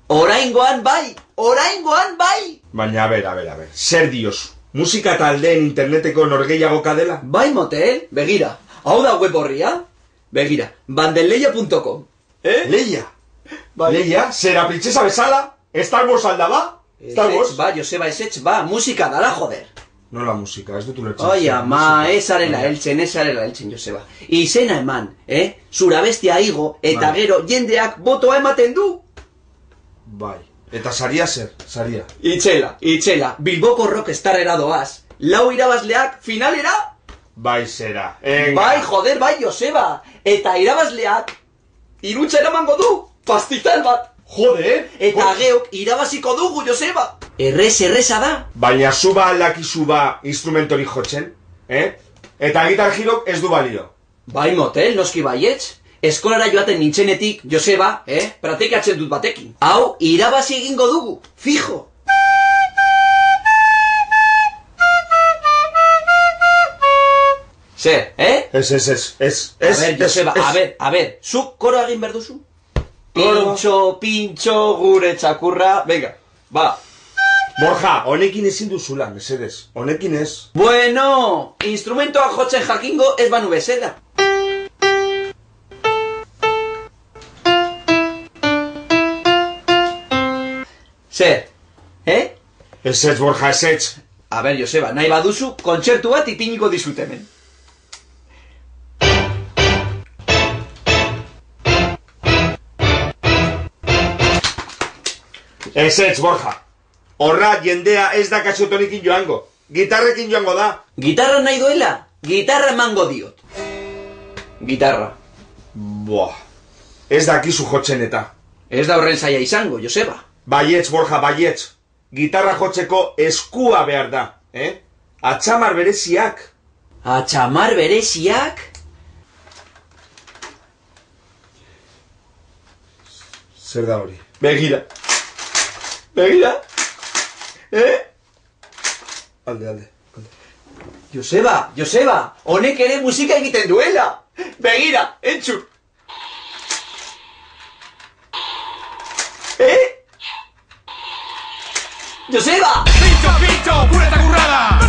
Oraingoan bai! Baina, a ber, zer diozu? Musika taldeen interneteko norgehiagoka dela? Bai, motel, begira. Hau da web horria? Begira, bandenleia.com. Leia? Bai. Leia? Zera princesa bezala? Star Wars alda ba? Star Wars? Ba, Joseba, esetz, ba, musika dala, joder. Nola musika, ez dut ulertzen. Oi, ama, ez arela heltzen, Joseba. Izena eman, zura bestia igo, eta gero jendeak botoa ematen du. Bai, eta saria zer, saria? Itxela, Bilboko rockstarrera doaz. 4 irabazleak finalera? Bai, zera. Bai, joder, bai, Joseba. Eta irabazleak irutxa eramango du, pastizal bat. Joder! Eta geok irabaziko dugu, Joseba. Erreza da. Baina zuba aldakizu ba instrumentori jotzen, Eta gitar girok ez du balio. Bai, motel, noski baietz. Eskolara joaten nintzenetik, Joseba, praktikatzen dut batekin. Hau, irabazi egingo dugu, fijo. Zer, Ez. A ber, Joseba, a ber, zuk koro egin berduzu? Pintxo, gure txakurra, venga, ba. Borja, honekin ezin duzula, mesedez, honekin ez. Bueno, instrumentoa jotzen jakingo ez banu bezala. Zer, Ez, Borja, ez. A ber, Joseba, nahi baduzu, kontzertu bat ipiniko dizut hemen. Ez, Borja. Horra jendea ez da kaxotonikin joango. Gitarrekin joango da. Gitarra nahi duela? Gitarra emango diot. Gitarra. Boa. Ez dakizu jotzen eta. Ez da horren zaila izango, Joseba. Baietz, Borja, baietz. Gitarra jotzeko eskua behar da, Atxamar bereziak. Atxamar bereziak? Zer da hori? Begira. Alde. Joseba, honek ere musika egiten duela. Begira, entzun. Joseba! Pincho, gure eta gurrada!